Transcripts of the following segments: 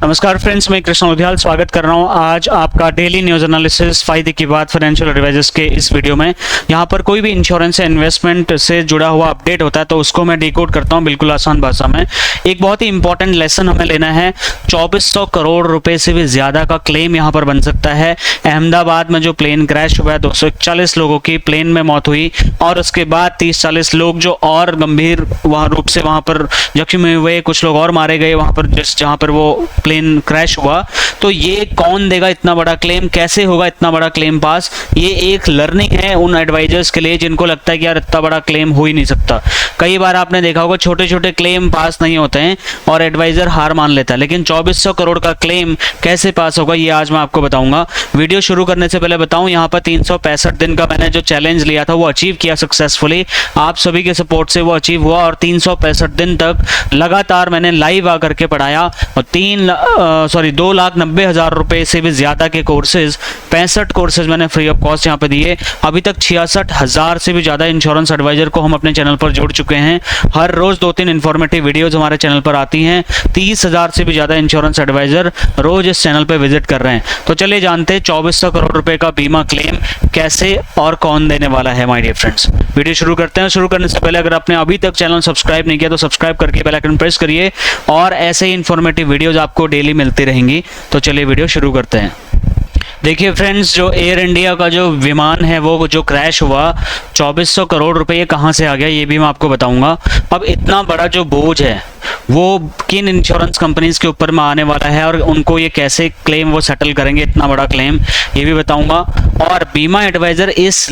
नमस्कार फ्रेंड्स, मैं कृष्ण उद्याल स्वागत कर रहा हूं आज आपका डेली न्यूज एनालिसिस फायदे की बात फाइनेंशियल एडवाइजर्स के इस वीडियो में। यहां पर कोई भी इंश्योरेंस या इन्वेस्टमेंट से जुड़ा हुआ अपडेट होता है तो उसको मैं डिकोड करता हूं बिल्कुल आसान भाषा में। एक बहुत ही इंपॉर्टेंट लेसन हमें लेना है। 2400 करोड़ रुपए से भी ज्यादा का क्लेम यहां पर बन सकता है। अहमदाबाद में जो प्लेन क्रैश हुआ है 241 लोगों की प्लेन में मौत हुई और उसके बाद 30-40 लोग जो और गंभीर रूप से वहां पर जख्मी हुए, कुछ लोग और मारे गए वहां पर जहां पर वो प्लेन क्रैश हुआ। तो ये कौन देगा इतना बड़ा क्लेम, कैसे होगा इतना बड़ा क्लेम पास? ये एक लर्निंग है उन एडवाइजर्स के लिए जिनको लगता है कि यार इतना बड़ा क्लेम हो ही नहीं सकता। कई बार आपने देखा होगा छोटे छोटे क्लेम पास नहीं होते हैं और एडवाइजर हार मान लेता है, लेकिन 2400 करोड़ का क्लेम कैसे पास होगा ये आज मैं आपको बताऊंगा। वीडियो शुरू करने से पहले बताऊं, यहाँ पर 365 दिन का मैंने जो चैलेंज लिया था वो अचीव किया सक्सेसफुली। आप सभी के सपोर्ट से वो अचीव हुआ और 365 दिन तक लगातार मैंने लाइव आकर के पढ़ाया और 2,90,000 रुपए से भी ज्यादा के कोर्सेज 65 कोर्सेज मैंने फ्री ऑफ कॉस्ट यहाँ पे दिए। अभी तक 66,000 से भी ज्यादा इंश्योरेंस एडवाइजर को हम अपने चैनल पर जोड़ चुके हैं। हर रोज 2-3 इंफॉर्मेटिव वीडियोज हमारे चैनल पर आती हैं। 30,000 से भी ज्यादा इंश्योरेंस एडवाइजर रोज इस चैनल पर विजिट कर रहे हैं। तो चलिए जानते हैं 2400 करोड़ रुपए का बीमा क्लेम कैसे और कौन देने वाला है। माय डियर फ्रेंड्स, वीडियो शुरू करते हैं। शुरू करने से पहले अगर आपने अभी तक चैनल सब्सक्राइब नहीं किया तो सब्सक्राइब करके बेल आइकन प्रेस करिए और ऐसे ही इंफॉर्मेटिव वीडियोज आपको डेली मिलती रहेंगी। तो चलिए वीडियो शुरू करते हैं। देखिए फ्रेंड्स, जो एयर इंडिया का जो विमान है वो जो क्रैश हुआ 2400 करोड़ रुपए ये कहाँ से आ गया ये भी मैं आपको बताऊंगा। अब इतना बड़ा जो बोझ है वो किन इंश्योरेंस कंपनीज के ऊपर में आने वाला है और उनको ये कैसे क्लेम वो सेटल करेंगे इतना बड़ा क्लेम ये भी बताऊंगा। और बीमा एडवाइजर इस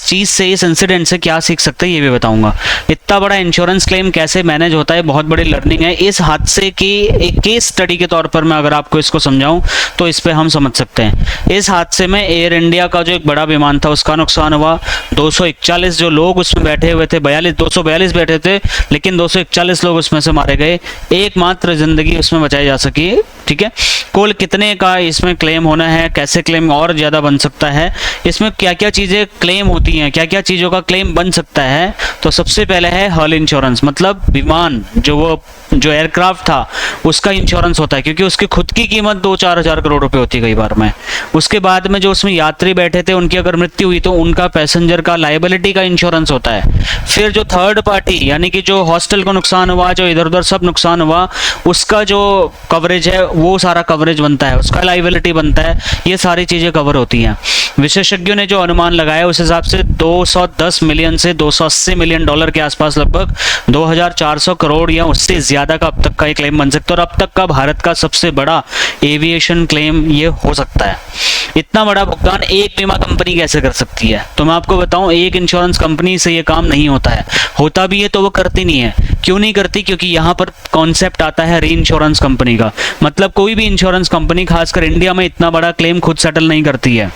चीज से, इस इंसिडेंट से क्या सीख सकते हैं ये भी बताऊंगा। इतना बड़ा इंश्योरेंस क्लेम कैसे मैनेज होता है, बहुत बड़ी लर्निंग है। इस हादसे की एक केस स्टडी के तौर पर मैं अगर आपको इसको समझाऊं तो इस पे हम समझ सकते हैं। इस हादसे में एयर इंडिया का जो एक बड़ा विमान था उसका नुकसान हुआ। 241 जो लोग उसमें बैठे हुए थे, 242 बैठे थे, लेकिन 241 लोग उसमें से मारे गए। एकमात्र जिंदगी उसमें बचाई जा सकी। ठीक है, कुल कितने का इसमें क्लेम होना है, कैसे क्लेम और ज्यादा बन सकता है, इसमें क्या क्या चीजें क्लेम होती हैं, क्या क्या चीजों का क्लेम बन सकता है। तो सबसे पहले है हल इंश्योरेंस, मतलब विमान जो एयरक्राफ्ट था उसका इंश्योरेंस होता है, क्योंकि उसकी खुद की कीमत 2-4 हजार करोड़ रुपए होती है कई बार में। उसके बाद में जो उसमें यात्री बैठे थे उनकी अगर मृत्यु हुई तो उनका पैसेंजर का लायबिलिटी का इंश्योरेंस होता है। फिर जो थर्ड पार्टी यानी कि जो हॉस्टल को नुकसान हुआ, जो इधर उधर सब नुकसान हुआ, उसका जो कवरेज है वो सारा कवरेज बनता है, उसका लायबिलिटी बनता है। ये सारी चीजें कवर होती हैं। विशेषज्ञों ने जो अनुमान लगाया उस हिसाब से 210 मिलियन से 280 मिलियन डॉलर के आसपास, लगभग 2400 करोड़ या उससे ज्यादा का अब तक का ये क्लेम बन सकता है। और अब तक का भारत का सबसे बड़ा एविएशन क्लेम ये हो सकता है। इतना बड़ा भुगतान एक बीमा कंपनी कैसे कर सकती है? तो मैं आपको बताऊं, एक इंश्योरेंस कंपनी से ये काम नहीं होता है। होता भी है तो वो करती नहीं है। क्यों नहीं करती? क्योंकि यहाँ पर कॉन्सेप्ट आता है री इंश्योरेंस कंपनी का। मतलब कोई भी इंश्योरेंस कंपनी खासकर इंडिया में इतना बड़ा क्लेम खुद सेटल नहीं करती है।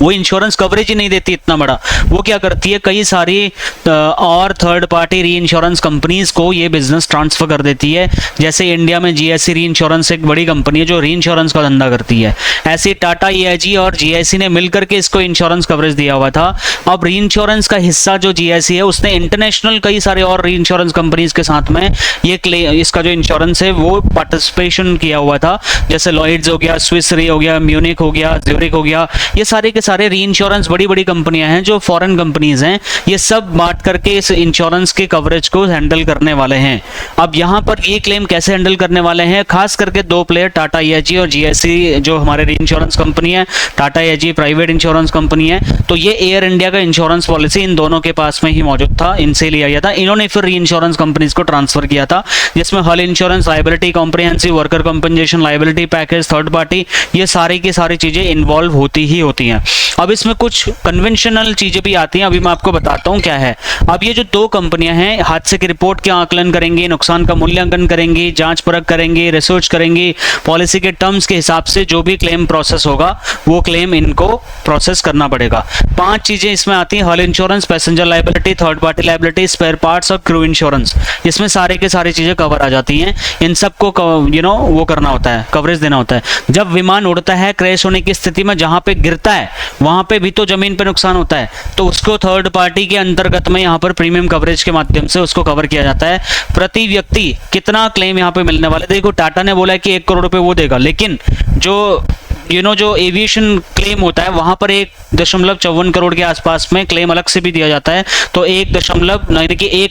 वो इंश्योरेंस कवरेज ही नहीं देती इतना बड़ा। वो क्या करती है, कई सारी और थर्ड पार्टी री इंश्योरेंस कंपनीज को ये बिजनेस ट्रांसफर कर देती है। जैसे इंडिया में जीआईसी री इंश्योरेंस एक बड़ी कंपनी है जो री इंश्योरेंस का धंधा करती है। ऐसे टाटा ईआईजी और जीआईसी ने मिलकर के इसको इंश्योरेंस कवरेज दिया हुआ था। अब री इंश्योरेंस का हिस्सा जो जीआईसी है उसने इंटरनेशनल कई सारे और री इंश्योरेंस कंपनीज के साथ में इसका जो इंश्योरेंस है वो पार्टिसिपेशन किया हुआ था। जैसे लॉयड्स हो गया, स्विस री हो गया, म्यूनिक हो गया, ज्यूरिक हो गया, ये सारे के सारे री इंश्योरेंस बड़ी बड़ी कंपनियां हैं जो फॉरेन कंपनीज हैं। ये सब बांट करके इस इंश्योरेंस के कवरेज को हैंडल करने वाले हैं। अब यहां पर ये क्लेम कैसे हैंडल करने वाले हैं? खास करके दो प्लेयर, टाटा ईआईजी और जीआईसी जो हमारे री इंश्योरेंस कंपनी है। Tata EIG private insurance company है, तो ये एयर इंडिया का इंश्योरेंस पॉलिसी इन दोनों के पास में ही मौजूद था, इनसे लिया गया था। इन्होंने फिर री इंश्योरेंस कंपनीज को ट्रांसफर किया था, जिसमें हल insurance, liability, comprehensive worker compensation, liability package, third party, ये सारी की सारी चीजें इन्वॉल्व होती ही होती हैं। अब इसमें कुछ कन्वेंशनल चीजें भी आती हैं, अभी मैं आपको बताता हूं क्या है। अब ये जो दो कंपनियां हैं, हादसे की रिपोर्ट के आकलन करेंगे, नुकसान का मूल्यांकन करेंगे, जांच परख करेंगे, रिसर्च करेंगे, पॉलिसी के टर्म्स के हिसाब से जो भी क्लेम प्रोसेस होगा वो क्लेम इनको प्रोसेस करना पड़ेगा। 5 चीजें इसमें आती हैं: hull insurance, passenger liability, third party liability, spare parts और क्रू इंश्योरेंस। इसमें सारे के सारी चीजें कवर आ जाती हैं। इन सबको वो करना होता है, कवरेज देना होता है। जब विमान उड़ता है, क्रैश होने की स्थिति में जहां पे गिरता है वहां पे भी तो जमीन पे नुकसान होता है, तो उसको थर्ड पार्टी के अंतर्गत में यहाँ पर प्रीमियम कवरेज के माध्यम से उसको कवर किया जाता है। प्रति व्यक्ति कितना क्लेम यहाँ पे मिलने वाला है? देखो टाटा ने बोला है कि 1 करोड़ रुपए वो देगा, लेकिन जो जो एविएशन क्लेम होता है वहां पर 1.54 करोड़ के आसपास में क्लेम अलग से भी दिया जाता है। तो 1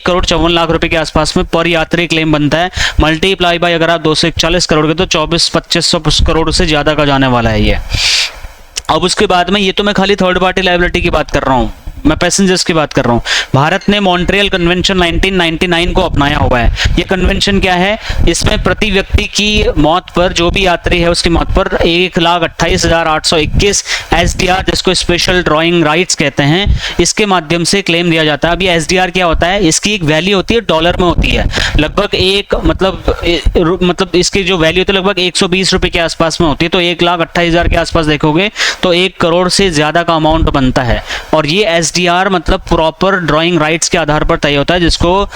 करोड़ 54 लाख रुपए के आसपास में पर यात्री क्लेम बनता है। मल्टीप्लाई बाय अगर आप 241 करोड़ के, तो 24-25 करोड़ से ज्यादा का जाने वाला है ये। अब उसके बाद में ये तो मैं खाली थर्ड पार्टी लायबिलिटी की बात कर रहा हूँ, मैं पैसेंजर्स की बात कर रहा हूँ। भारत ने मॉन्ट्रियल कन्वेंशन 1999 को अपनाया हुआ है। ये कन्वेंशन क्या है? इसमें प्रति व्यक्ति की मौत पर, जो भी यात्री है उसकी मौत पर 1,28,821 SDR, जिसको स्पेशल ड्राइंग राइट्स कहते हैं, इसके माध्यम से क्लेम दिया जाता है। अब ये SDR क्या होता है? इसकी एक वैल्यू होती है, डॉलर में होती है, लगभग मतलब इसकी जो वैल्यू होती है लगभग 120 रुपए के आसपास में होती है। तो 1,28,000 के आसपास देखोगे तो 1 करोड़ से ज्यादा का अमाउंट बनता है। और ये SDR मतलब प्रॉपर ड्राइंग राइट्स के आधार पर तय होता है, जिसको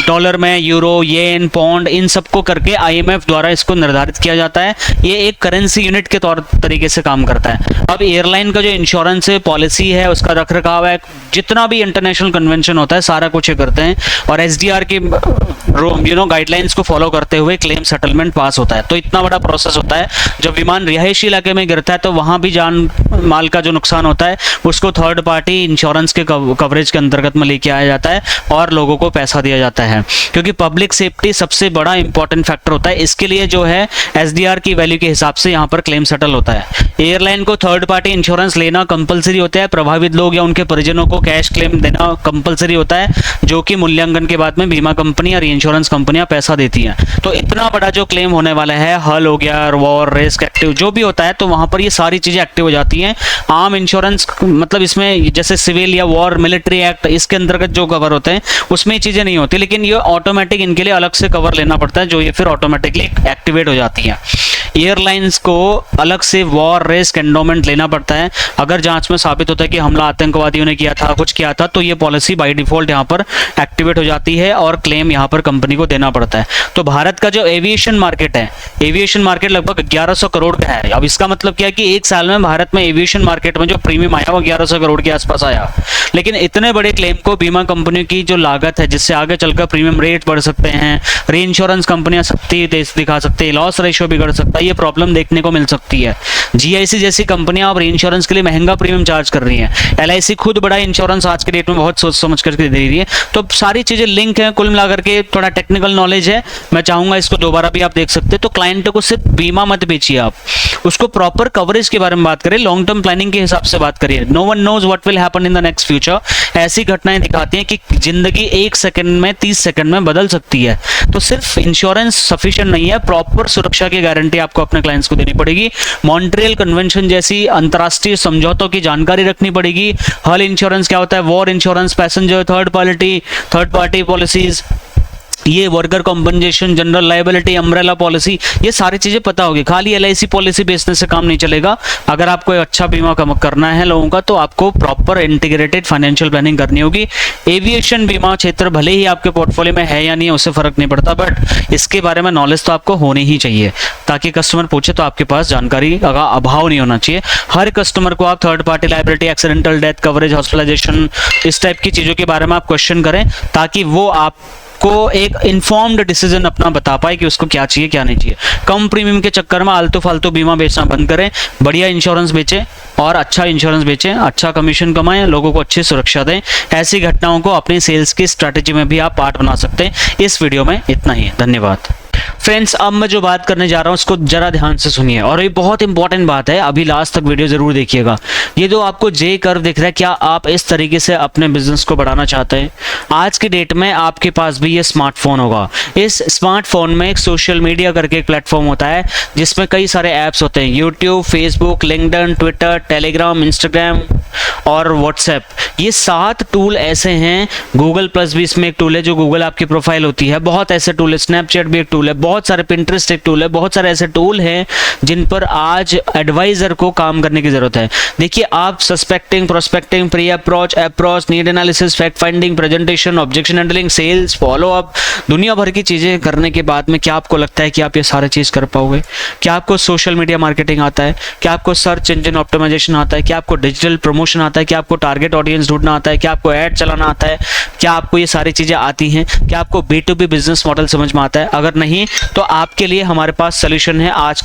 डॉलर में, यूरो, येन, पौंड, इन सबको करके IMF द्वारा इसको निर्धारित किया जाता है। ये एक करेंसी यूनिट के तौर तरीके से काम करता है। अब एयरलाइन का जो इंश्योरेंस पॉलिसी है, उसका रख रखाव है, जितना भी इंटरनेशनल कन्वेंशन होता है सारा कुछ ये करते हैं, और SDR के गाइडलाइंस को फॉलो करते हुए क्लेम सेटलमेंट पास होता है। तो इतना बड़ा प्रोसेस होता है। जब विमान रिहायशी इलाके में गिरता है तो वहां भी जान माल का जो नुकसान होता है उसको थर्ड पार्टी इंश्योरेंस के कवरेज के अंतर्गत में लेके आया जाता है और लोगों को पैसा दिया जाता है, क्योंकि पब्लिक सेफ्टी सबसे बड़ा इंपॉर्टेंट फैक्टर होता है। इसके लिए जो है SDR की वैल्यू के हिसाब से यहाँ पर क्लेम सेटल होता है। एयरलाइन को थर्ड पार्टी इंश्योरेंस लेना कंपलसरी होता है। प्रभावित लोग या उनके परिजनों को कैश क्लेम देना कंपलसरी होता है, जो कि मूल्यांकन के बाद में बीमा कंपनी और इंश्योरेंस कंपनियां पैसा देती हैं। तो इतना बड़ा जो क्लेम होने वाला है, हल हो गया, वॉर रिस्क एक्टिव जो भी होता है, तो वहां पर ये सारी चीजें एक्टिव हो जाती हैं। आम इंश्योरेंस मतलब इसमें जैसे सिविल या वॉर मिलिट्री एक्ट, इसके अंतर्गत जो कवर होते हैं उसमें ये चीजें नहीं होती, लेकिन ये ऑटोमेटिक इनके लिए अलग से कवर लेना पड़ता है, जो ये फिर ऑटोमेटिकली एक्टिवेट हो जाती है। एयरलाइंस को अलग से वॉर रिस्क एंडोमेंट लेना पड़ता है। अगर जांच में साबित होता है कि हमला आतंकवादियों ने किया था, कुछ किया था, तो ये पॉलिसी बाय डिफॉल्ट यहाँ पर एक्टिवेट हो जाती है और क्लेम यहाँ पर कंपनी को देना पड़ता है। तो भारत का जो एविएशन मार्केट है, एविएशन मार्केट लगभग 1100 करोड़ का है। अब इसका मतलब क्या है कि एक साल में भारत में एविएशन मार्केट में जो प्रीमियम आया वो 1100 करोड़ के आसपास आया। लेकिन इतने बड़े क्लेम को बीमा कंपनियों की जो लागत है, जिससे आगे चलकर प्रीमियम रेट बढ़ सकते हैं, री इंश्योरेंस कंपनियां सख्ती दिखा सकती है, लॉस रेशियो बिगड़ सकता है, ये प्रॉब्लम देखने को मिल सकती है। GIC जैसी कंपनियां अब री इंश्योरेंस के लिए महंगा प्रीमियम चार्ज कर रही हैं। LIC खुद बड़ा इंश्योरेंस आज के डेट में बहुत सोच समझ करके दे रही है। तो सारी चीजें लिंक है, कुल मिलाकर के थोड़ा टेक्निकल नॉलेज है, मैं चाहूंगा इसको दोबारा भी आप देख सकते हैं। तो क्लाइंट को सिर्फ बीमा मत बेचिए, आप उसको प्रॉपर कवरेज के बारे में बात करें, लॉन्ग टर्म प्लानिंग के हिसाब से बात करिए। No one knows what will happen in the next future. ऐसी घटनाएं दिखाती हैं कि जिंदगी 1 सेकंड में 30 सेकंड में बदल सकती है। तो सिर्फ इंश्योरेंस सफिशिएंट नहीं है, प्रॉपर सुरक्षा की गारंटी आपको अपने क्लाइंट्स को देनी पड़ेगी। मॉन्ट्रियल कन्वेंशन जैसी अंतरराष्ट्रीय समझौतों की जानकारी रखनी पड़ेगी। हल इंश्योरेंस क्या होता है, war insurance, passenger third party policies, ये worker compensation, general liability, umbrella policy, ये सारी चीजें पता होगी। खाली LIC पॉलिसी बेचने से काम नहीं चलेगा। अगर आपको अच्छा बीमा करना है लोगों का, तो आपको प्रॉपर इंटीग्रेटेड फाइनेंशियल प्लानिंग करनी होगी। एविएशन बीमा क्षेत्र भले ही आपके पोर्टफोलियो में है या नहीं, उससे फर्क नहीं पड़ता, बट इसके बारे में नॉलेज तो आपको होनी ही चाहिए, ताकि कस्टमर पूछे तो आपके पास जानकारी का अभाव नहीं होना चाहिए। हर कस्टमर को आप third party liability, accidental death coverage, hospitalisation, इस टाइप की चीजों के बारे में आप क्वेश्चन करें, ताकि वो आप को एक इन्फॉर्म्ड डिसीजन अपना बता पाए कि उसको क्या चाहिए क्या नहीं चाहिए। कम प्रीमियम के चक्कर में आलतू फालतू बीमा बेचना बंद करें, बढ़िया इंश्योरेंस बेचें और अच्छा इंश्योरेंस बेचें, अच्छा कमीशन कमाएं, लोगों को अच्छी सुरक्षा दें। ऐसी घटनाओं को अपनी सेल्स की स्ट्रैटेजी में भी आप पार्ट बना सकते हैं। इस वीडियो में इतना ही, धन्यवाद। फ्रेंड्स, अब मैं जो बात करने जा रहा हूं उसको जरा ध्यान से सुनिए, और ये बहुत इंपॉर्टेंट बात है, अभी लास्ट तक वीडियो जरूर देखिएगा। ये जो आपको J कर्व दिख रहा है, क्या आप इस तरीके से अपने बिजनेस को बढ़ाना चाहते हैं? आज की डेट में आपके पास भी ये स्मार्टफोन होगा। इस स्मार्टफोन में एक सोशल मीडिया करके एक प्लेटफॉर्म होता है, जिसमें कई सारे ऐप्स होते हैं, YouTube, Facebook, LinkedIn, Twitter, Telegram, Instagram और व्हाट्सएप। ये 7 टूल ऐसे हैं। गूगल प्लस भी इसमें एक टूल है, जो गूगल आपकी प्रोफाइल होती है। बहुत ऐसे टूल है, स्नैपचैट भी एक टूल है, बहुत सारे पिंटरेस्ट एक टूल है, बहुत सारे ऐसे टूल हैं जिन पर आज एडवाइजर को काम करने की जरूरत है। देखिए, आप suspecting, prospecting, pre approach, need analysis, fact finding, presentation, objection handling, sales, follow up, दुनिया भर की चीजें करने के बाद में क्या आपको लगता है कि आप ये सारे चीज कर पाओगे? क्या आपको सोशल मीडिया मार्केटिंग आता है? क्या आपको सर्च इंजन ऑप्टिमाइजेशन आता है? क्या आपको डिजिटल प्रमोशन आता है? क्या आपको टारगेट ऑडियंस ढूंढना आता है? क्या आपको ऐड चलाना आता है? क्या आपको ये सारी चीजें आती हैं? क्या आपको B2B बिजनेस मॉडल समझ में आता है? अगर नहीं तो आपके लिए हमारे पास सोल्यूशन है आज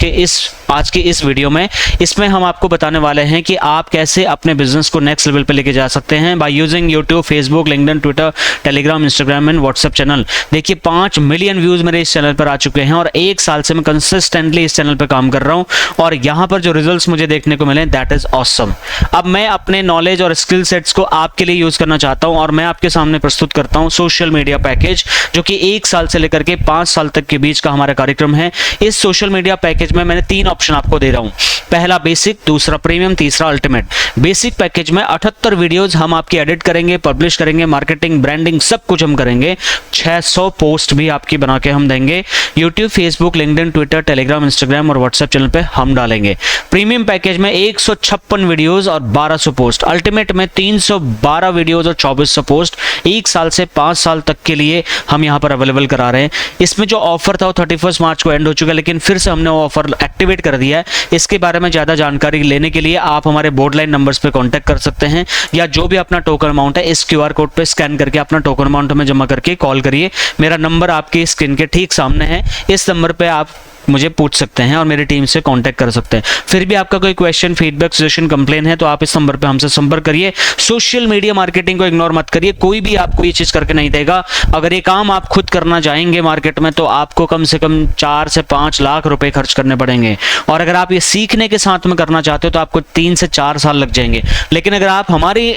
के इस वीडियो में। इसमें हम आपको बताने वाले हैं कि आप कैसे अपने बिजनेस को नेक्स्ट लेवल पे लेके जा सकते हैं by using YouTube, Facebook, LinkedIn, Twitter, Telegram, Instagram and WhatsApp channel. देखिए, 5 मिलियन व्यूज मेरे इस चैनल पर आ चुके हैं और 1 साल से मैं कंसिस्टेंटली इस चैनल पर काम कर रहा हूं और यहां पर जो रिजल्ट्स मुझे देखने को मिले, दैट इज ऑसम। अब मैं अपने नॉलेज और स्किल सेट्स को आपके लिए यूज करना चाहता हूं और मैं आपके सामने प्रस्तुत करता हूं सोशल मीडिया पैकेज, जो कि 1 साल से लेकर के 5 साल तक के बीच का हमारा कार्यक्रम है। इस सोशल मीडिया पैकेज में मैंने 3 ऑप्शन आपको दे रहा हूं, पहला बेसिक, दूसरा प्रीमियम, तीसरा अल्टीमेट। बेसिक पैकेज में 78 वीडियोस हम आपकी एडिट करेंगे, पब्लिश करेंगे, मार्केटिंग, ब्रांडिंग सब कुछ हम करेंगे। 600 पोस्ट भी आपकी बना के हम देंगे, YouTube, Facebook, LinkedIn, Twitter, Telegram, Instagram और व्हाट्सएप चैनल पे हम डालेंगे। प्रीमियम पैकेज में 156 वीडियोस और 1200 पोस्ट, अल्टीमेट में 312 वीडियोस और 2400 पोस्ट 1 साल से 5 साल तक के लिए हम यहां पर अवेलेबल करा रहे हैं। इसमें जो ऑफर था वो 31 मार्च को एंड हो चुका है, लेकिन फिर से हमने वो ऑफर एक्टिवेट कर दिया है। इसके बारे में ज्यादा जानकारी लेने के लिए आप हमारे बोर्ड लाइन नंबर्स पे कांटेक्ट कर सकते हैं या जो भी अपना टोकन अमाउंट है इस QR कोड पे स्कैन करके अपना टोकन अमाउंट में जमा करके कॉल करिए। मेरा नंबर आपकी स्क्रीन के ठीक सामने है, इस नंबर पे आप मुझे पूछ सकते हैं और मेरी टीम से कांटेक्ट कर सकते हैं। फिर भी आपका कोई क्वेश्चन, फीडबैक, सजेशन, कंप्लेन है तो आप इस नंबर पे हमसे संपर्क करिए। सोशल मीडिया मार्केटिंग को इग्नोर मत करिए, कोई भी आपको ये चीज करके नहीं देगा। अगर ये काम आप खुद करना चाहेंगे मार्केट में तो आपको कम से कम 4 से 5 लाख रुपए खर्च करने पड़ेंगे और अगर आप ये सीखने के साथ में करना चाहते हो तो आपको 3 से 4 साल लग जाएंगे। लेकिन अगर आप हमारी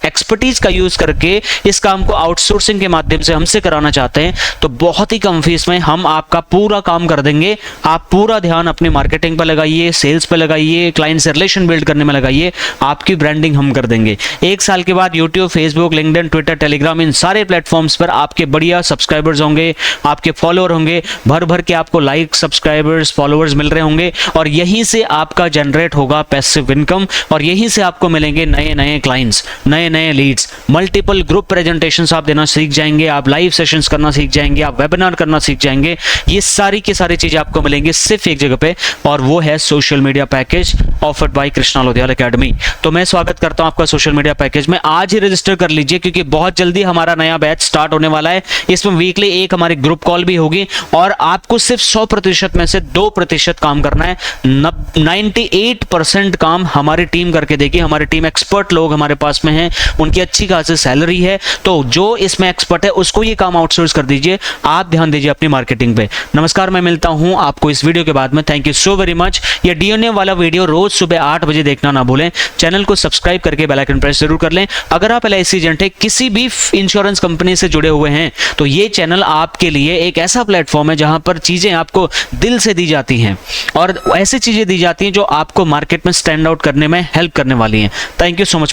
एक्सपर्टीज का यूज करके इस काम को आउटसोर्सिंग के माध्यम से हमसे कराना चाहते हैं तो बहुत ही कम फीस में हम आपका पूरा काम कर देंगे। आप पूरा ध्यान अपनी मार्केटिंग पर लगाइए, सेल्स पे लगाइए, क्लाइंट से रिलेशन बिल्ड करने में लगाइए, आपकी ब्रांडिंग हम कर देंगे। 1 साल के बाद YouTube, Facebook, LinkedIn, Twitter, Telegram इन सारे प्लेटफॉर्म्स पर आपके बढ़िया सब्सक्राइबर्स होंगे, आपके फॉलोअर होंगे, भर भर के आपको लाइक, सब्सक्राइबर्स, फॉलोअर्स मिल रहे होंगे और यहीं से आपका जनरेट होगा पैसिव इनकम और यहीं से आपको मिलेंगे नए नए क्लाइंट्स, नए लीड्स। मल्टीपल ग्रुप प्रेजेंटेशंस आप देना सीख जाएंगे, आप लाइव सेशंस करना सीख जाएंगे, आप वेबिनार करना सीख जाएंगे। ये सारी की सारी चीजें आपको मिलेंगी सिर्फ एक जगह पे और वो है social media package offered by Krishna Lodhiyal academy. तो मैं स्वागत करता हूं आपका सोशल मीडिया पैकेज में। आज ही रजिस्टर कर लीजिए क्योंकि बहुत जल्दी हमारा नया बैच स्टार्ट होने वाला है। इसमें वीकली एक हमारी ग्रुप कॉल भी होगी और आपको सिर्फ 100% में से 2% काम करना है। 98% काम हमारी टीम करके देगी। हमारी टीम एक्सपर्ट लोग हमारे पास में हैं, उनकी अच्छी खासी सैलरी है, तो जो इसमें एक्सपर्ट है उसको ये काम आउटसोर्स कर दीजिए। आप ध्यान दीजिए अपनी मार्केटिंग पे। नमस्कार, मैं मिलता हूं आपको इस वीडियो के बाद में। Thank you so very much. ये डीएनए वाला वीडियो रोज सुबह 8 बजे देखना ना भूलें। चैनल को सब्सक्राइब करके बेल आइकन प्रेस जरूर कर लें। अगर आप LIC एजेंट है, किसी भी इंश्योरेंस कंपनी से जुड़े हुए हैं तो ये चैनल आपके लिए एक ऐसा प्लेटफॉर्म है जहां पर चीजें आपको दिल से दी जाती हैं और ऐसी चीजें दी जाती हैं जो आपको मार्केट में स्टैंड आउट करने में हेल्प करने वाली हैं। Thank you so much.